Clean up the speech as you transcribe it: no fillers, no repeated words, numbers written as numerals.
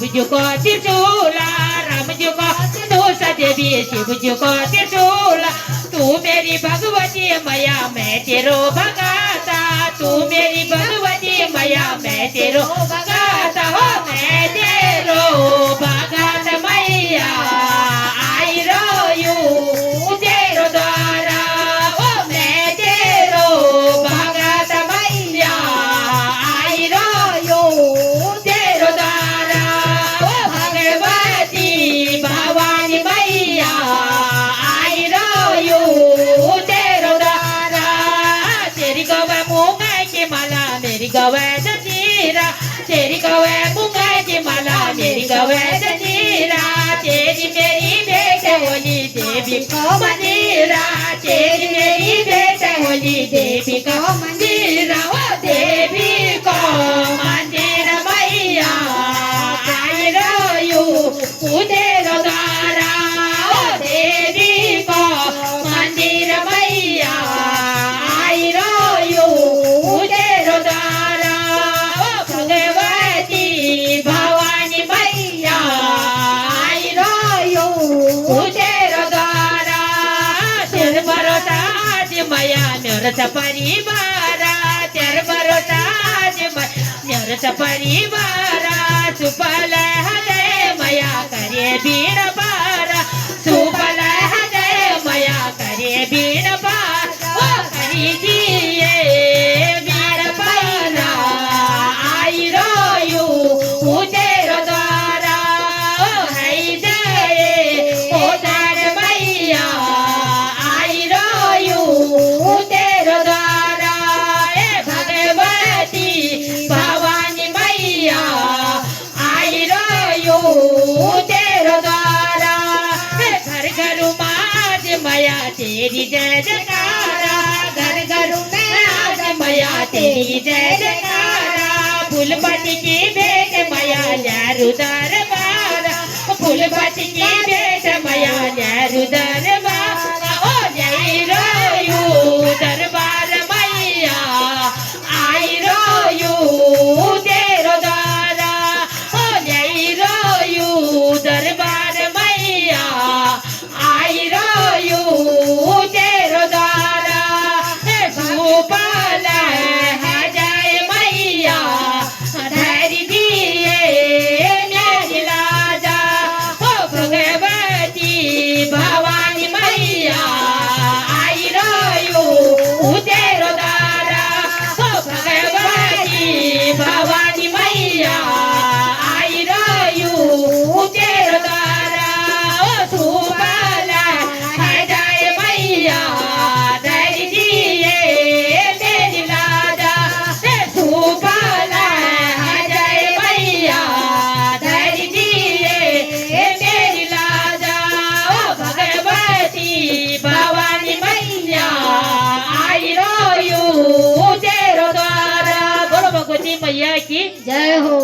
शिव जी को त्रिशूला, राम जी को धनुष देवी, शिव जी को त्रिशूला। तू मेरी भगवती मैया मैं तेरो भगाता, तू मेरी भगवती मैया मैं तेरो भगाता हो, मैं तेरो भगात मैया आई रो यू तेरो द्वारा ओ, मैं तेरो भगात मैया आई रो यू तेरो द्वारा ओ, भगवती भवानी मैया आई रो यू तेरो द्वारा। तेरी गवै मूंगा की माला मेरी गवै जंजीरा, तेरी गवै मूंगा की माला मेरी गवै जंजीरा। तेरी मेरी बेटे होली देवी को मंदिरा, तेरी मेरी बेटे होली देवी को मंदिरा ओ, देवी को मंदिर मैया आई रो यू तेरो द्वारा ओ, देवी को मंदिर मैया आई रो यू तेरो द्वारा ओ, भगवती भवानी मैया आई रो यू तेरो द्वारा। तेर भरोसा आज मैया मेरा परिवार, तेर भरोसा आज मेरा परिवार। सुपल हृदय मैया करे बीण पार, सुपल हृदय मैया करे बीण पार ओ, करी दिए बीण पारा आई रो यू तेरो द्वारा ओ, है जय ओ तार मैया आई रो यू तेरो द्वारा। ए भगवती भवानी मैया आई रो यू तेरो द्वारा। घर घर माज मैया तेरी जय जयकारा, घर घर में आज मैया तेरी जय जयकारा। फूलपति की भेंट मैया नेहरू दरबार, फूलपति की भेंट मैया नेहरू दरबार ओ, जय रो यू दरबार मैया आई रो यू तेरो द्वारा ओ, जय रो यू दरबार मैया आई रो यू तेरो द्वारा। सुपल है जय मैया धैर्य दिए मेरी लाजा ओ, भगवती भवानी मैया आई रो यू तेरो द्वारा ओ, भगवती भवानी मैया आई रो यू तेरो द्वारा ओ, सुपल है जय मैया धैर्य दिए मेरी लाजा। सुपल है जय मैया धैर्य दिए मेरी लाजा ओ, भगवती भवानी मैया आई रो यू तेरो द्वारा। बोलो भगवती मैया की जय हो।